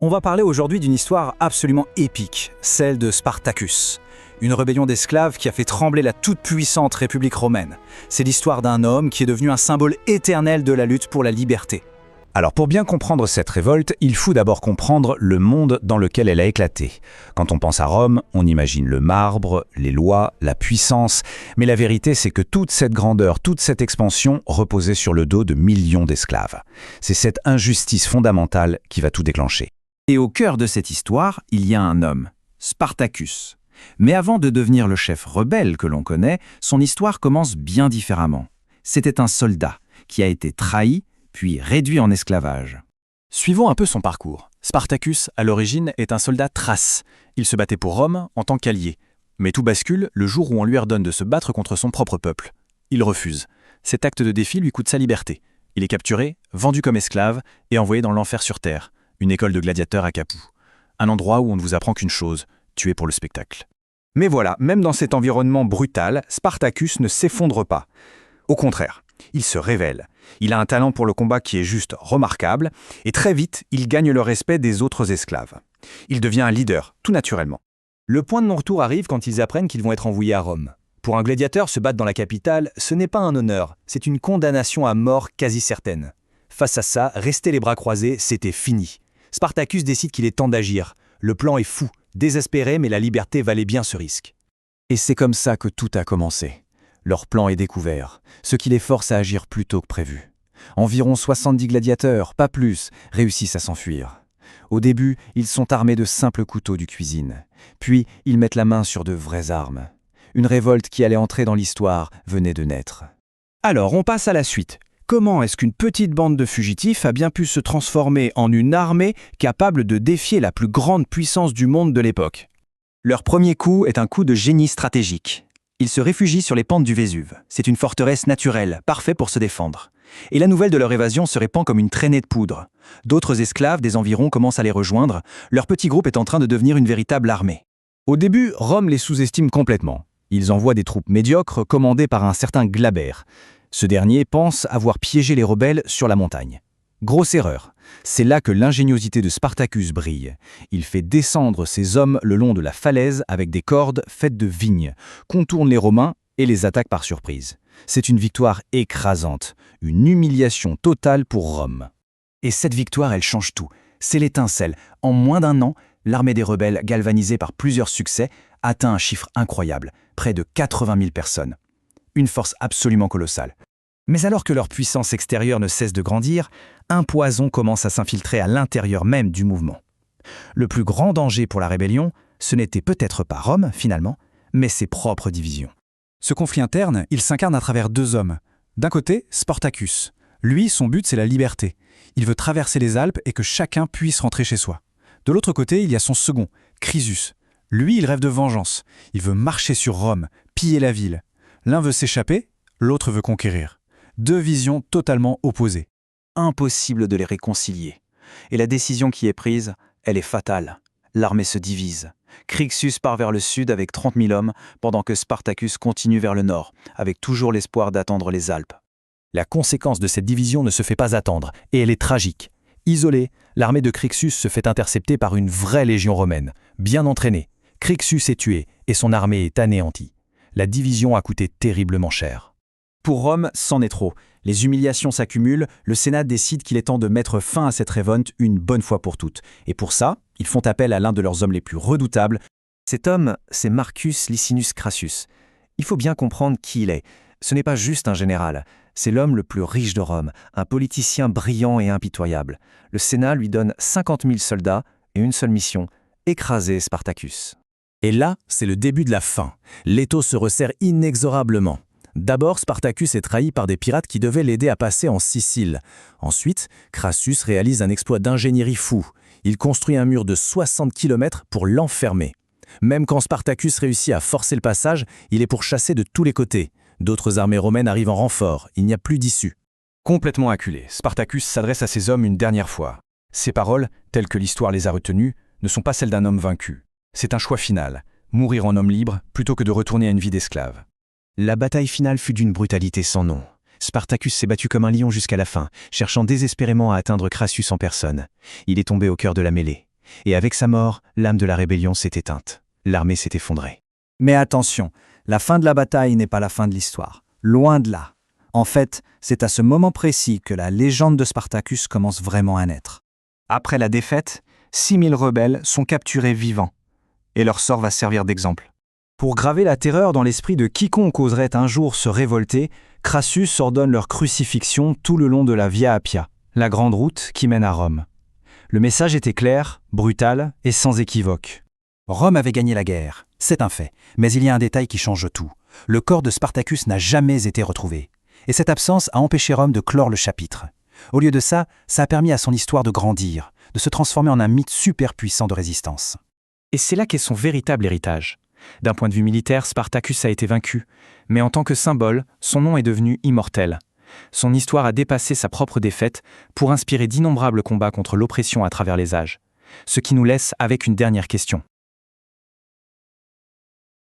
On va parler aujourd'hui d'une histoire absolument épique, celle de Spartacus. Une rébellion d'esclaves qui a fait trembler la toute-puissante République romaine. C'est l'histoire d'un homme qui est devenu un symbole éternel de la lutte pour la liberté. Alors pour bien comprendre cette révolte, il faut d'abord comprendre le monde dans lequel elle a éclaté. Quand on pense à Rome, on imagine le marbre, les lois, la puissance, mais la vérité c'est que toute cette grandeur, toute cette expansion reposait sur le dos de millions d'esclaves. C'est cette injustice fondamentale qui va tout déclencher. Et au cœur de cette histoire, il y a un homme, Spartacus. Mais avant de devenir le chef rebelle que l'on connaît, son histoire commence bien différemment. C'était un soldat qui a été trahi, puis réduit en esclavage. Suivons un peu son parcours. Spartacus, à l'origine, est un soldat thrace. Il se battait pour Rome en tant qu'allié. Mais tout bascule le jour où on lui ordonne de se battre contre son propre peuple. Il refuse. Cet acte de défi lui coûte sa liberté. Il est capturé, vendu comme esclave et envoyé dans l'enfer sur terre, une école de gladiateurs à Capoue. Un endroit où on ne vous apprend qu'une chose, tuer pour le spectacle. Mais voilà, même dans cet environnement brutal, Spartacus ne s'effondre pas. Au contraire, il se révèle. Il a un talent pour le combat qui est juste remarquable, et très vite, il gagne le respect des autres esclaves. Il devient un leader, tout naturellement. Le point de non-retour arrive quand ils apprennent qu'ils vont être envoyés à Rome. Pour un gladiateur, se battre dans la capitale, ce n'est pas un honneur, c'est une condamnation à mort quasi certaine. Face à ça, rester les bras croisés, c'était fini. Spartacus décide qu'il est temps d'agir. Le plan est fou, désespéré, mais la liberté valait bien ce risque. Et c'est comme ça que tout a commencé. Leur plan est découvert, ce qui les force à agir plus tôt que prévu. Environ 70 gladiateurs, pas plus, réussissent à s'enfuir. Au début, ils sont armés de simples couteaux du cuisine. Puis, ils mettent la main sur de vraies armes. Une révolte qui allait entrer dans l'histoire venait de naître. Alors, on passe à la suite. Comment est-ce qu'une petite bande de fugitifs a bien pu se transformer en une armée capable de défier la plus grande puissance du monde de l'époque? Leur premier coup est un coup de génie stratégique. Ils se réfugient sur les pentes du Vésuve. C'est une forteresse naturelle, parfaite pour se défendre. Et la nouvelle de leur évasion se répand comme une traînée de poudre. D'autres esclaves des environs commencent à les rejoindre. Leur petit groupe est en train de devenir une véritable armée. Au début, Rome les sous-estime complètement. Ils envoient des troupes médiocres commandées par un certain Glaber. Ce dernier pense avoir piégé les rebelles sur la montagne. Grosse erreur. C'est là que l'ingéniosité de Spartacus brille. Il fait descendre ses hommes le long de la falaise avec des cordes faites de vigne, contourne les Romains et les attaque par surprise. C'est une victoire écrasante, une humiliation totale pour Rome. Et cette victoire, elle change tout. C'est l'étincelle. En moins d'un an, l'armée des rebelles, galvanisée par plusieurs succès, atteint un chiffre incroyable, près de 80 000 personnes. Une force absolument colossale. Mais alors que leur puissance extérieure ne cesse de grandir, un poison commence à s'infiltrer à l'intérieur même du mouvement. Le plus grand danger pour la rébellion, ce n'était peut-être pas Rome, finalement, mais ses propres divisions. Ce conflit interne, il s'incarne à travers deux hommes. D'un côté, Spartacus. Lui, son but, c'est la liberté. Il veut traverser les Alpes et que chacun puisse rentrer chez soi. De l'autre côté, il y a son second, Chrysus. Lui, il rêve de vengeance. Il veut marcher sur Rome, piller la ville. L'un veut s'échapper, l'autre veut conquérir. Deux visions totalement opposées. Impossible de les réconcilier. Et la décision qui est prise, elle est fatale. L'armée se divise. Chrysus part vers le sud avec 30 000 hommes, pendant que Spartacus continue vers le nord, avec toujours l'espoir d'attendre les Alpes. La conséquence de cette division ne se fait pas attendre, et elle est tragique. Isolée, l'armée de Chrysus se fait intercepter par une vraie légion romaine, bien entraînée. Chrysus est tué, et son armée est anéantie. La division a coûté terriblement cher. Pour Rome, c'en est trop. Les humiliations s'accumulent, le Sénat décide qu'il est temps de mettre fin à cette révolte une bonne fois pour toutes. Et pour ça, ils font appel à l'un de leurs hommes les plus redoutables. Cet homme, c'est Marcus Licinus Crassus. Il faut bien comprendre qui il est. Ce n'est pas juste un général, c'est l'homme le plus riche de Rome, un politicien brillant et impitoyable. Le Sénat lui donne 50 000 soldats et une seule mission, écraser Spartacus. Et là, c'est le début de la fin. L'étau se resserre inexorablement. D'abord, Spartacus est trahi par des pirates qui devaient l'aider à passer en Sicile. Ensuite, Crassus réalise un exploit d'ingénierie fou. Il construit un mur de 60 km pour l'enfermer. Même quand Spartacus réussit à forcer le passage, il est pourchassé de tous les côtés. D'autres armées romaines arrivent en renfort, il n'y a plus d'issue. Complètement acculé, Spartacus s'adresse à ses hommes une dernière fois. Ses paroles, telles que l'histoire les a retenues, ne sont pas celles d'un homme vaincu. C'est un choix final, mourir en homme libre plutôt que de retourner à une vie d'esclave. La bataille finale fut d'une brutalité sans nom. Spartacus s'est battu comme un lion jusqu'à la fin, cherchant désespérément à atteindre Crassus en personne. Il est tombé au cœur de la mêlée. Et avec sa mort, l'âme de la rébellion s'est éteinte. L'armée s'est effondrée. Mais attention, la fin de la bataille n'est pas la fin de l'histoire. Loin de là. En fait, c'est à ce moment précis que la légende de Spartacus commence vraiment à naître. Après la défaite, 6000 rebelles sont capturés vivants. Et leur sort va servir d'exemple. Pour graver la terreur dans l'esprit de quiconque oserait un jour se révolter, Crassus ordonne leur crucifixion tout le long de la Via Appia, la grande route qui mène à Rome. Le message était clair, brutal et sans équivoque. Rome avait gagné la guerre, c'est un fait, mais il y a un détail qui change tout. Le corps de Spartacus n'a jamais été retrouvé. Et cette absence a empêché Rome de clore le chapitre. Au lieu de ça, ça a permis à son histoire de grandir, de se transformer en un mythe super puissant de résistance. Et c'est là qu'est son véritable héritage. D'un point de vue militaire, Spartacus a été vaincu, mais en tant que symbole, son nom est devenu immortel. Son histoire a dépassé sa propre défaite pour inspirer d'innombrables combats contre l'oppression à travers les âges. Ce qui nous laisse avec une dernière question.